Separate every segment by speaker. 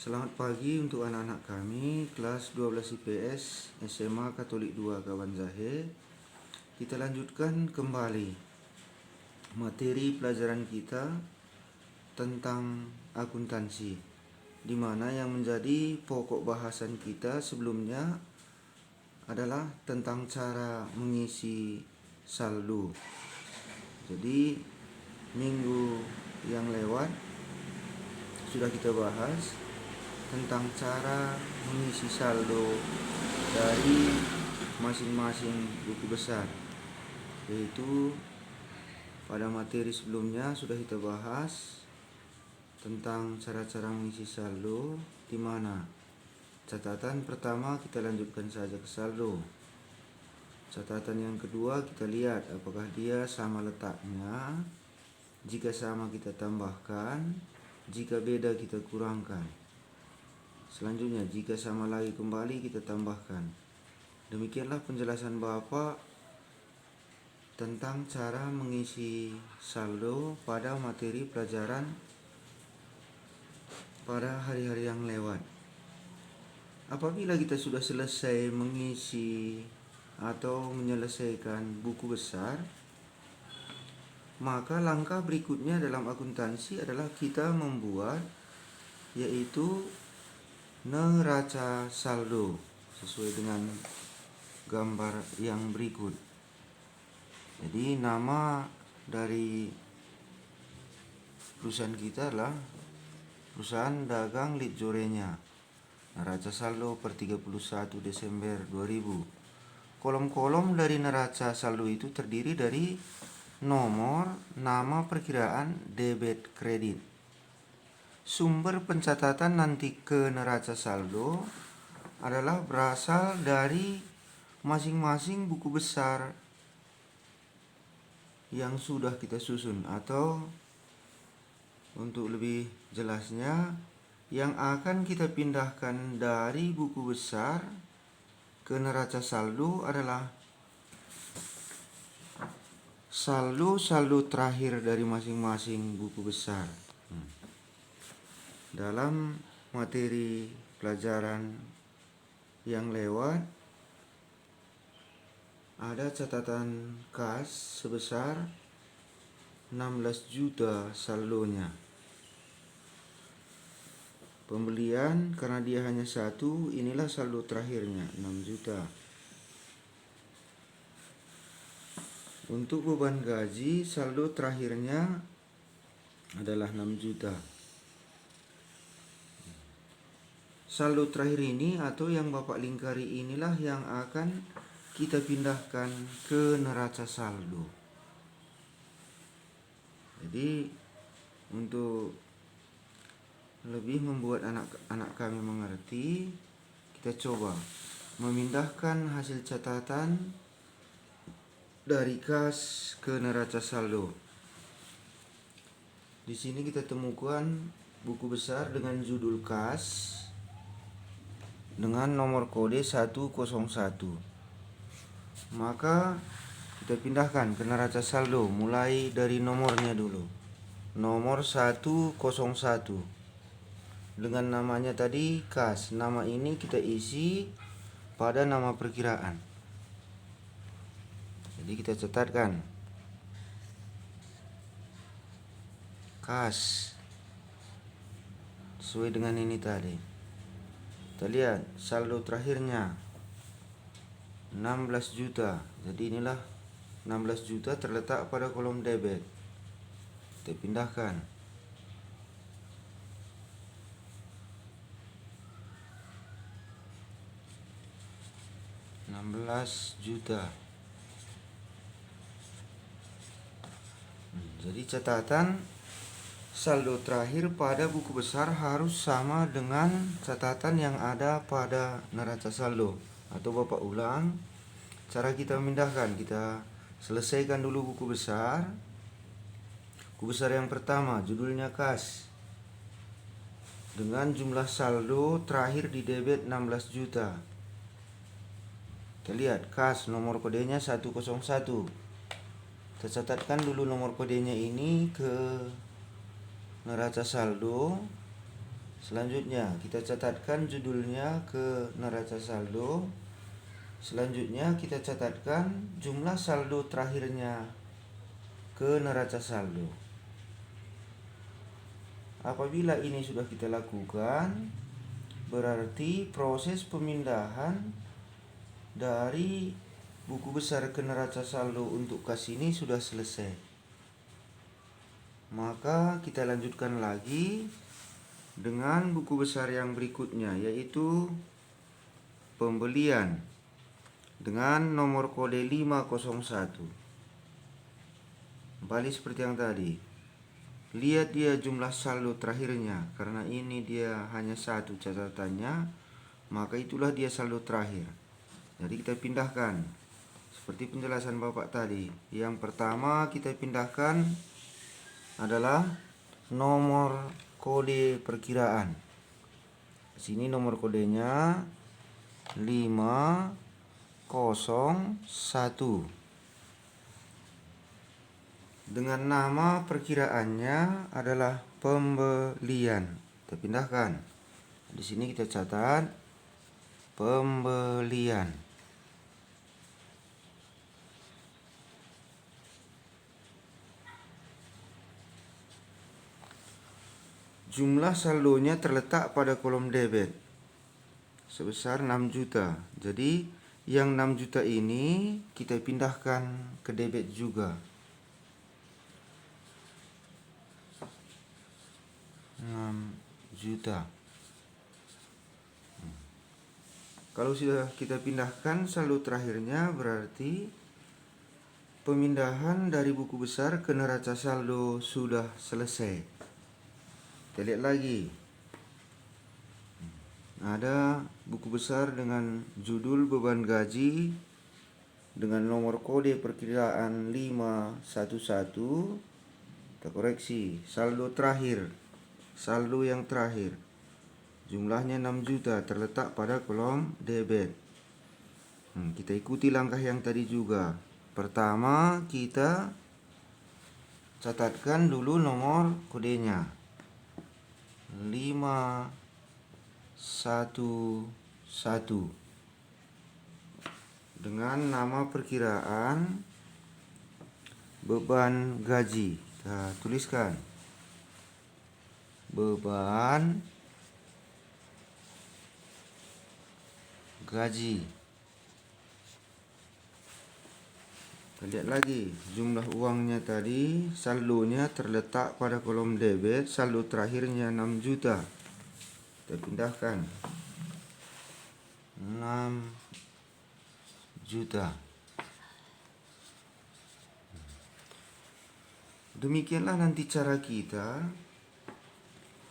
Speaker 1: Selamat pagi untuk anak-anak kami kelas 12 IPS SMA Katolik 2 Kawan Zahe. Kita lanjutkan kembali materi pelajaran kita tentang akuntansi, di mana yang menjadi pokok bahasan kita sebelumnya adalah tentang cara mengisi saldo. Jadi minggu yang lewat sudah kita bahas tentang cara mengisi saldo dari masing-masing buku besar, yaitu pada materi sebelumnya sudah kita bahas tentang cara-cara mengisi saldo, di mana catatan pertama kita lanjutkan saja ke saldo. Catatan yang kedua kita lihat apakah dia sama letaknya. Jika sama kita tambahkan, jika beda kita kurangkan. Selanjutnya jika sama lagi kembali kita tambahkan. Demikianlah penjelasan Bapak tentang cara mengisi saldo pada materi pelajaran pada hari-hari yang lewat. Apabila kita sudah selesai mengisi atau menyelesaikan buku besar, maka langkah berikutnya dalam akuntansi adalah kita membuat, yaitu neraca saldo sesuai dengan gambar yang berikut. Jadi nama dari perusahaan kita adalah Perusahaan Dagang Lidzorenya. Neraca saldo per 31 Desember 2000. Kolom-kolom dari neraca saldo itu terdiri dari nomor, nama perkiraan, debit, kredit. Sumber pencatatan nanti ke neraca saldo adalah berasal dari masing-masing buku besar yang sudah kita susun, atau untuk lebih jelasnya, yang akan kita pindahkan dari buku besar ke neraca saldo adalah saldo terakhir dari masing-masing buku besar. Dalam materi pelajaran yang lewat ada catatan kas sebesar 16 juta saldonya. Pembelian karena dia hanya satu, inilah saldo terakhirnya 6 juta. Untuk beban gaji, saldo terakhirnya adalah 6 juta. Saldo terakhir ini atau yang Bapak lingkari inilah yang akan kita pindahkan ke neraca saldo. Jadi untuk lebih membuat anak-anak kami mengerti, kita coba memindahkan hasil catatan dari kas ke neraca saldo. Di sini kita temukan buku besar dengan judul kas dengan nomor kode 101. Maka kita pindahkan ke neraca saldo mulai dari nomornya dulu. Nomor 101 dengan namanya tadi kas. Nama ini kita isi pada nama perkiraan. Jadi kita catatkan kas sesuai dengan ini tadi. Kita lihat saldo terakhirnya 16 juta. Jadi inilah 16 juta terletak pada kolom debit. Kita pindahkan. Juta. Jadi catatan saldo terakhir pada buku besar harus sama dengan catatan yang ada pada neraca saldo. Atau Bapak ulang cara kita memindahkan. Kita selesaikan dulu buku besar. Buku besar yang pertama judulnya kas dengan jumlah saldo terakhir di debit 16 juta. Kita lihat kas nomor kodenya 101. Kita catatkan dulu nomor kodenya ini ke neraca saldo Selanjutnya kita catatkan judulnya ke neraca saldo. Selanjutnya kita catatkan jumlah saldo terakhirnya ke neraca saldo. Apabila ini sudah kita lakukan, berarti proses pemindahan dari buku besar ke neraca saldo untuk kas ini sudah selesai. Maka kita lanjutkan lagi dengan buku besar yang berikutnya, yaitu pembelian dengan nomor kode 501. Kembali seperti yang tadi. Lihat dia jumlah saldo terakhirnya. Karena ini dia hanya satu catatannya, maka itulah dia saldo terakhir. Jadi kita pindahkan seperti penjelasan Bapak tadi. Yang pertama kita pindahkan adalah nomor kode perkiraan. Sini nomor kodenya 501. Dengan nama perkiraannya adalah pembelian. Kita pindahkan. Di sini kita catat pembelian. Jumlah saldonya terletak pada kolom debit sebesar 6 juta. Jadi yang 6 juta ini kita pindahkan ke debit juga. 6 juta. Kalau sudah kita pindahkan saldo terakhirnya, berarti pemindahan dari buku besar ke neraca saldo sudah selesai. Kita lihat lagi. Ada buku besar dengan judul beban gaji dengan nomor kode perkiraan 511. Kita koreksi, saldo terakhir. Saldo yang terakhir. Jumlahnya 6 juta terletak pada kolom debit. Kita ikuti langkah yang tadi juga. Pertama, kita catatkan dulu nomor kodenya. 511 dengan nama perkiraan beban gaji. Kita tuliskan beban gaji. Kita lihat lagi jumlah uangnya tadi, saldonya terletak pada kolom debit, saldo terakhirnya 6 juta. Kita pindahkan 6 juta. Demikianlah nanti cara kita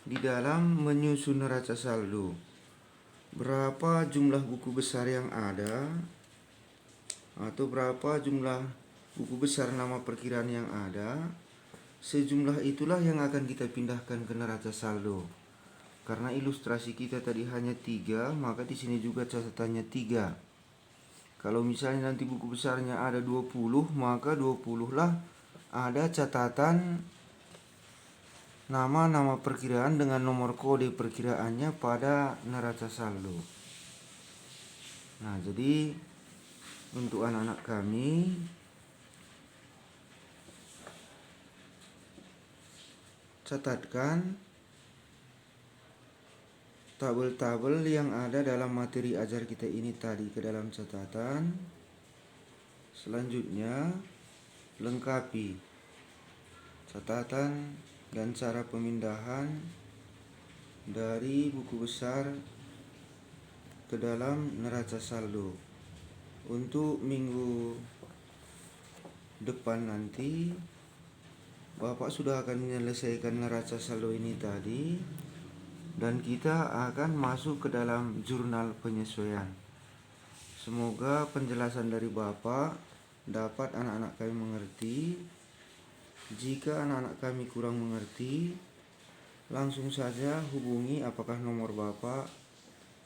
Speaker 1: di dalam menyusun neraca saldo. Berapa jumlah buku besar yang ada, atau berapa jumlah buku besar nama perkiraan yang ada, sejumlah itulah yang akan kita pindahkan ke neraca saldo. Karena ilustrasi kita tadi hanya 3, maka di sini juga catatannya 3. Kalau misalnya nanti buku besarnya ada 20, maka 20 lah ada catatan nama-nama perkiraan dengan nomor kode perkiraannya pada neraca saldo. Nah, jadi untuk anak-anak kami, catatkan tabel-tabel yang ada dalam materi ajar kita ini tadi ke dalam catatan. Selanjutnya, lengkapi catatan dan cara pemindahan dari buku besar ke dalam neraca saldo. Untuk minggu depan nanti Bapak sudah akan menyelesaikan neraca saldo ini tadi, dan kita akan masuk ke dalam jurnal penyesuaian. Semoga penjelasan dari Bapak dapat anak-anak kami mengerti. Jika anak-anak kami kurang mengerti, langsung saja hubungi apakah nomor Bapak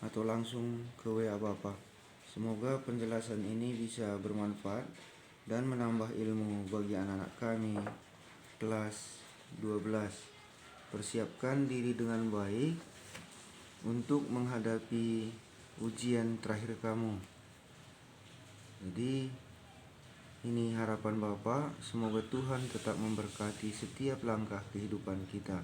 Speaker 1: atau langsung ke WA Bapak. Semoga penjelasan ini bisa bermanfaat dan menambah ilmu bagi anak-anak kami kelas 12. Persiapkan diri dengan baik untuk menghadapi ujian terakhir kamu. Jadi ini harapan Bapak, semoga Tuhan tetap memberkati setiap langkah kehidupan kita.